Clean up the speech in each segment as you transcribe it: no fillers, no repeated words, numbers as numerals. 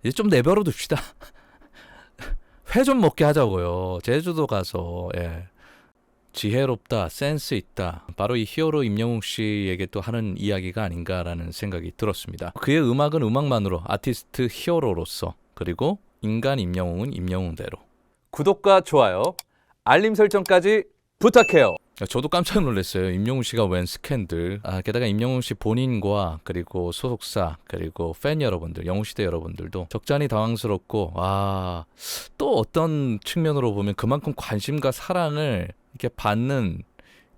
이제 좀 내버려 둡시다. 회 좀 먹게 하자고요. 제주도 가서. 예. 지혜롭다, 센스 있다. 바로 이 히어로 임영웅 씨에게 또 하는 이야기가 아닌가라는 생각이 들었습니다. 그의 음악은 음악만으로 아티스트 히어로로서, 그리고 인간 임영웅은 임영웅대로. 구독과 좋아요, 알림 설정까지 부탁해요. 저도 깜짝 놀랐어요. 임영웅 씨가 웬 스캔들. 게다가 임영웅 씨 본인과 그리고 소속사 그리고 팬 여러분들, 영웅시대 여러분들도 적잖이 당황스럽고, 또 어떤 측면으로 보면 그만큼 관심과 사랑을 이렇게 받는,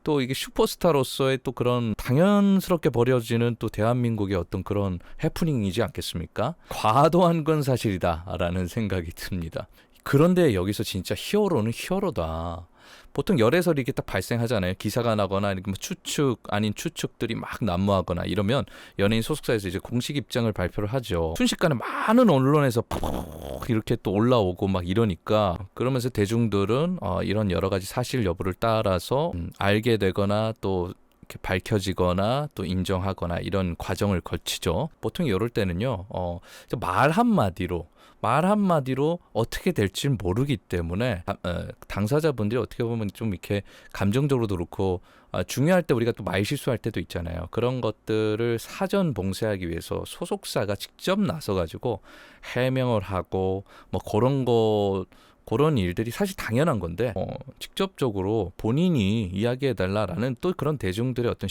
또 이게 슈퍼스타로서의 또 그런 당연스럽게 버려지는 또 대한민국의 어떤 그런 해프닝이지 않겠습니까? 과도한 건 사실이다라는 생각이 듭니다. 그런데 여기서 진짜 히어로는 히어로다. 보통 열애설이 이렇게 딱 발생하잖아요. 기사가 나거나 뭐 추측 아닌 추측들이 막 난무하거나 이러면 연예인 소속사에서 이제 공식 입장을 발표를 하죠. 순식간에 많은 언론에서 푹 이렇게 또 올라오고 막 이러니까, 그러면서 대중들은 이런 여러 가지 사실 여부를 따라서 알게 되거나 또 이렇게 밝혀지거나 또 인정하거나 이런 과정을 거치죠. 보통 이럴 때는요, 말 한마디로 어떻게 될지 모르기 때문에 당사자분들이 어떻게 보면 좀 이렇게 감정적으로도 그렇고, 중요할 때 우리가 또 말 실수할 때도 있잖아요. 그런 것들을 사전 봉쇄하기 위해서 소속사가 직접 나서가지고 해명을 하고 뭐 그런 일들이 사실 당연한 건데, 직접적으로 본인이 이야기해달라라는 또 그런 대중들의 어떤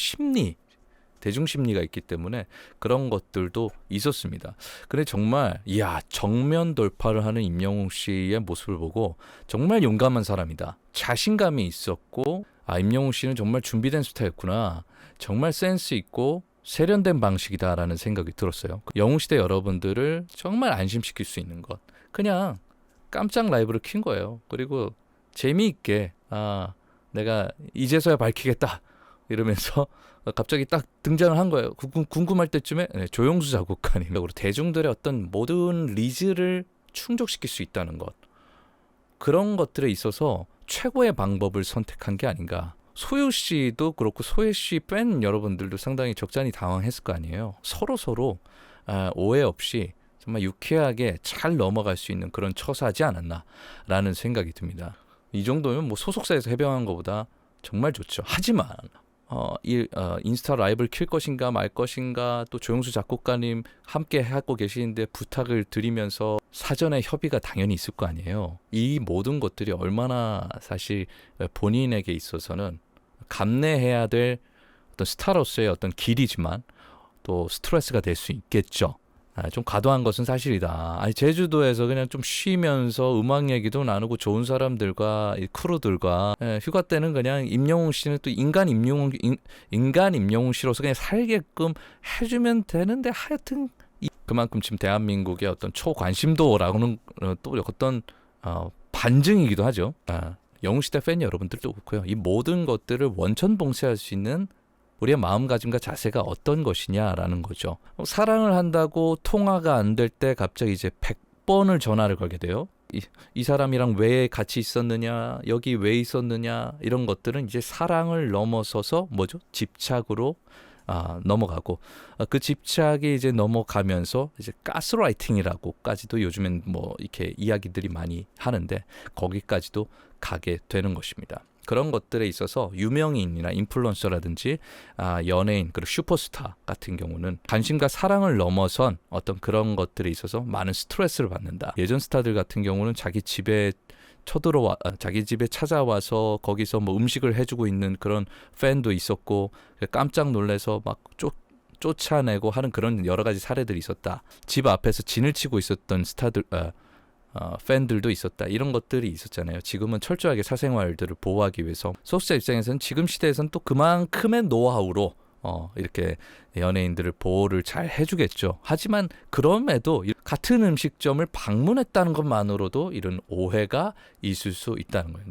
대중 심리가 있기 때문에 그런 것들도 있었습니다. 근데 정말 정면 돌파를 하는 임영웅 씨의 모습을 보고 정말 용감한 사람이다, 자신감이 있었고, 임영웅 씨는 정말 준비된 스타였구나, 정말 센스 있고 세련된 방식이다라는 생각이 들었어요. 영웅시대 여러분들을 정말 안심시킬 수 있는 것, 그냥 깜짝 라이브를 킨 거예요. 그리고 재미있게 내가 이제서야 밝히겠다 이러면서 갑자기 딱 등장을 한 거예요. 궁금할 때쯤에 조영수 작곡가님으로 대중들의 어떤 모든 니즈를 충족시킬 수 있다는 것, 그런 것들에 있어서 최고의 방법을 선택한 게 아닌가. 소유 씨도 그렇고 소유 씨 팬 여러분들도 상당히 적잖이 당황했을 거 아니에요. 서로 오해 없이 정말 유쾌하게 잘 넘어갈 수 있는 그런 처사하지 않았나라는 생각이 듭니다. 이 정도면 뭐 소속사에서 해병한 것보다 정말 좋죠. 하지만 인스타 라이브를 킬 것인가 말 것인가, 또 조영수 작곡가님 함께 하고 계시는데 부탁을 드리면서 사전에 협의가 당연히 있을 거 아니에요. 이 모든 것들이 얼마나 사실 본인에게 있어서는 감내해야 될 어떤 스타로서의 어떤 길이지만 또 스트레스가 될 수 있겠죠. 좀 과도한 것은 사실이다. 제주도에서 그냥 좀 쉬면서 음악 얘기도 나누고 좋은 사람들과 크루들과 휴가 때는 그냥 임영웅 씨는 또 인간 임영웅 씨로서 그냥 살게끔 해주면 되는데, 하여튼 그만큼 지금 대한민국의 어떤 초관심도라고는 또 어떤 반증이기도 하죠. 영웅시대 팬 여러분들도 그렇고요. 이 모든 것들을 원천 봉쇄할 수 있는 우리의 마음가짐과 자세가 어떤 것이냐라는 거죠. 사랑을 한다고 통화가 안 될 때 갑자기 이제 100번을 전화를 걸게 돼요. 이 사람이랑 왜 같이 있었느냐, 여기 왜 있었느냐, 이런 것들은 이제 사랑을 넘어서서 집착으로 넘어가고, 그 집착이 이제 넘어가면서 이제 가스라이팅이라고까지도 요즘엔 뭐 이렇게 이야기들이 많이 하는데, 거기까지도 가게 되는 것입니다. 그런 것들에 있어서 유명인이나 인플루언서라든지 연예인 그리고 슈퍼스타 같은 경우는 관심과 사랑을 넘어선 어떤 그런 것들에 있어서 많은 스트레스를 받는다. 예전 스타들 같은 경우는 자기 집에 찾아와서 거기서 뭐 음식을 해주고 있는 그런 팬도 있었고, 깜짝 놀라서 막 쫓아내고 하는 그런 여러 가지 사례들이 있었다. 집 앞에서 진을 치고 있었던 스타들 팬들도 있었다. 이런 것들이 있었잖아요. 지금은 철저하게 사생활들을 보호하기 위해서 소속사 입장에서는 지금 시대에서는 또 그만큼의 노하우로 이렇게 연예인들을 보호를 잘 해주겠죠. 하지만 그럼에도 같은 음식점을 방문했다는 것만으로도 이런 오해가 있을 수 있다는 거예요.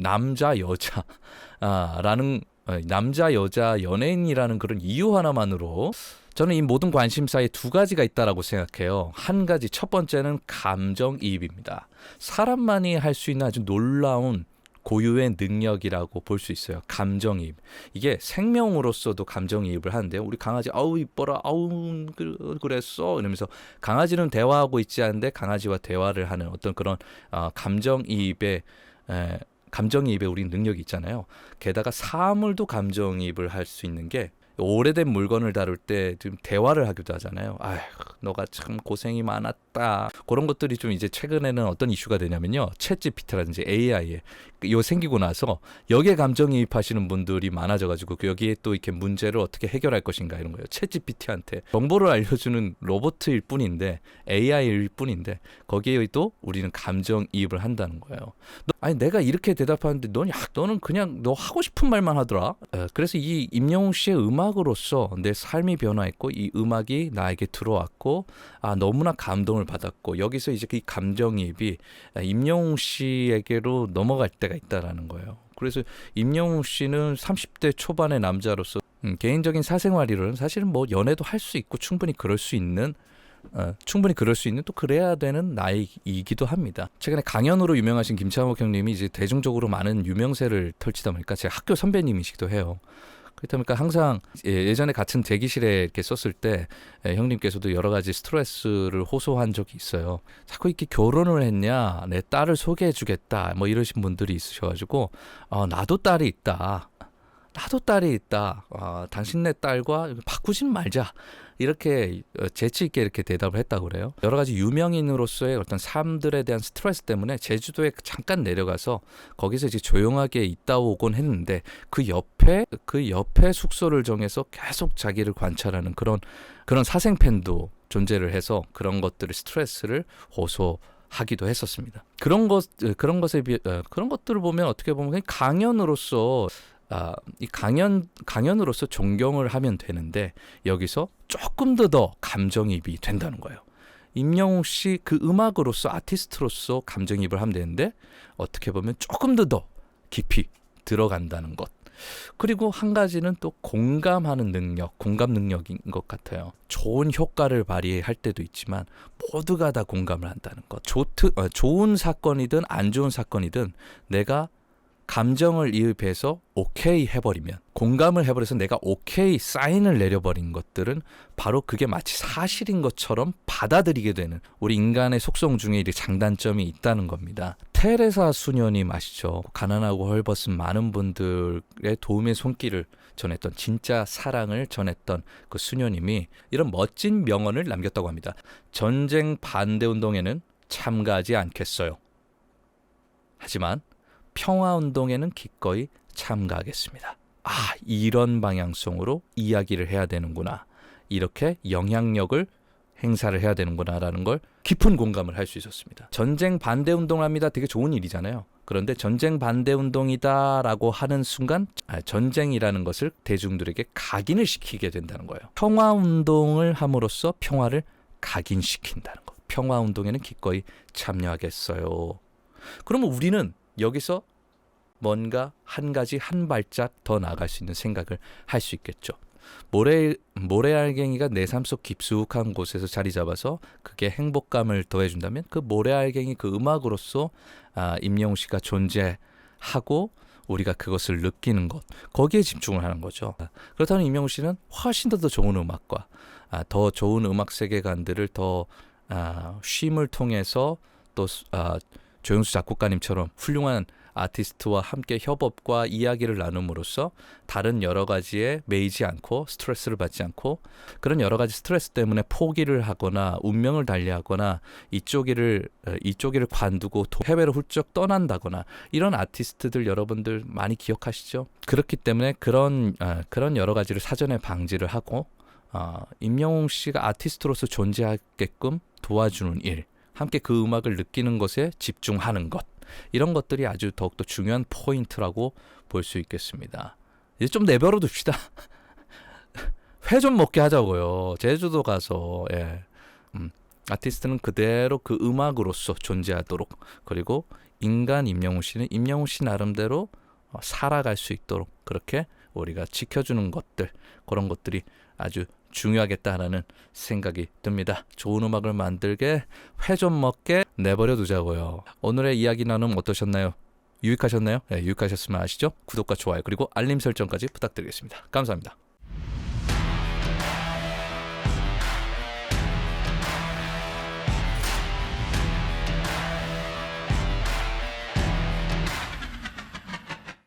남자 여자 연예인이라는 그런 이유 하나만으로 저는 이 모든 관심사에 두 가지가 있다라고 생각해요. 한 가지, 첫 번째는 감정이입입니다. 사람만이 할 수 있는 아주 놀라운 고유의 능력이라고 볼 수 있어요. 감정이입. 이게 생명으로서도 감정이입을 하는데요. 우리 강아지 아우 이뻐라 아우 그랬어 이러면서 강아지는 대화하고 있지 않은데 강아지와 대화를 하는 어떤 그런 감정이입의 우리 능력이 있잖아요. 게다가 사물도 감정이입을 할 수 있는 게 오래된 물건을 다룰 때 좀 대화를 하기도 하잖아요. 아휴, 너가 참 고생이 많았다. 그런 것들이 좀 이제 최근에는 어떤 이슈가 되냐면요. 챗GPT라든지 AI에 요 생기고 나서 여기에 감정이입하시는 분들이 많아져가지고 여기에 또 이렇게 문제를 어떻게 해결할 것인가 이런 거예요. 챗GPT한테 정보를 알려주는 로봇일 뿐인데 AI일 뿐인데 거기에 또 우리는 감정이입을 한다는 거예요. 아니 내가 이렇게 대답하는데 너는 그냥 너 하고 싶은 말만 하더라. 그래서 이 임영웅 씨의 음악으로서 내 삶이 변화했고 이 음악이 나에게 들어왔고 너무나 감동을 받았고 여기서 이제 그 감정이입이 임영웅 씨에게로 넘어갈 때가 있다라는 거예요. 그래서 임영웅 씨는 30대 초반의 남자로서 개인적인 사생활이론 사실은 뭐 연애도 할 수 있고 충분히 그럴 수 있는 또 그래야 되는 나이이기도 합니다. 최근에 강연으로 유명하신 김창욱 형님이 이제 대중적으로 많은 유명세를 펼치다 보니까 제 학교 선배님이시기도 해요. 그렇다 보니까 항상 예전에 같은 대기실에 이렇게 썼을 때 형님께서도 여러 가지 스트레스를 호소한 적이 있어요. 자꾸 이렇게 결혼을 했냐, 내 딸을 소개해 주겠다, 뭐 이러신 분들이 있으셔가지고 나도 딸이 있다. 당신네 딸과 바꾸진 말자. 이렇게 재치 있게 이렇게 대답을 했다고 그래요. 여러 가지 유명인으로서의 어떤 삶들에 대한 스트레스 때문에 제주도에 잠깐 내려가서 거기서 이제 조용하게 있다 오곤 했는데 그 옆에 숙소를 정해서 계속 자기를 관찰하는 그런 사생팬도 존재를 해서 그런 것들을 스트레스를 호소하기도 했었습니다. 그런 것들을 보면 어떻게 보면 강연으로서 이 강연으로서 존경을 하면 되는데 여기서 조금 더 감정이입이 된다는 거예요. 임영웅 씨 그 음악으로서 아티스트로서 감정이입을 하면 되는데 어떻게 보면 조금 더 깊이 들어간다는 것. 그리고 한 가지는 또 공감 능력인 것 같아요. 좋은 효과를 발휘할 때도 있지만 모두가 다 공감을 한다는 것. 좋은 사건이든 안 좋은 사건이든 내가 감정을 이입해서 오케이 해버리면 공감을 해버려서 내가 오케이 사인을 내려버린 것들은 바로 그게 마치 사실인 것처럼 받아들이게 되는 우리 인간의 속성 중에 이 장단점이 있다는 겁니다. 테레사 수녀님 아시죠? 가난하고 헐벗은 많은 분들의 도움의 손길을 전했던 진짜 사랑을 전했던 그 수녀님이 이런 멋진 명언을 남겼다고 합니다. 전쟁 반대운동에는 참가하지 않겠어요. 하지만 평화운동에는 기꺼이 참가하겠습니다. 이런 방향성으로 이야기를 해야 되는구나. 이렇게 영향력을 행사를 해야 되는구나라는 걸 깊은 공감을 할 수 있었습니다. 전쟁 반대운동을 합니다. 되게 좋은 일이잖아요. 그런데 전쟁 반대운동이다라고 하는 순간 전쟁이라는 것을 대중들에게 각인을 시키게 된다는 거예요. 평화운동을 함으로써 평화를 각인시킨다는 거. 평화운동에는 기꺼이 참여하겠어요. 그러면 우리는 여기서 뭔가 한 발짝 더 나아갈 수 있는 생각을 할 수 있겠죠. 모래알갱이가 내 삶 속 깊숙한 곳에서 자리 잡아서 그게 행복감을 더해준다면 그 모래알갱이 그 음악으로서 임영웅 씨가 존재하고 우리가 그것을 느끼는 것 거기에 집중을 하는 거죠. 그렇다면 임영웅 씨는 훨씬 더 좋은 음악과 더 좋은 음악 세계관들을 더 쉼을 통해서 또 조영수 작곡가님처럼 훌륭한 아티스트와 함께 협업과 이야기를 나눔으로써 다른 여러 가지에 매이지 않고 스트레스를 받지 않고 그런 여러 가지 스트레스 때문에 포기를 하거나 운명을 달리하거나 이쪽 일을 관두고 해외로 훌쩍 떠난다거나 이런 아티스트들 여러분들 많이 기억하시죠? 그렇기 때문에 그런 여러 가지를 사전에 방지를 하고 임영웅 씨가 아티스트로서 존재하게끔 도와주는 일 함께 그 음악을 느끼는 것에 집중하는 것 이런 것들이 아주 더욱더 중요한 포인트라고 볼 수 있겠습니다. 이제 좀 내버려 둡시다. 회 좀 먹게 하자고요. 제주도 가서 아티스트는 그대로 그 음악으로서 존재하도록 그리고 인간 임영웅 씨는 임영웅 씨 나름대로 살아갈 수 있도록 그렇게 우리가 지켜주는 것들 그런 것들이 아주 중요하겠다라는 생각이 듭니다. 좋은 음악을 만들게 회 좀 먹게 내버려 두자고요. 오늘의 이야기 나눔 어떠셨나요? 유익하셨나요? 네, 유익하셨으면 아시죠? 구독과 좋아요 그리고 알림 설정까지 부탁드리겠습니다. 감사합니다.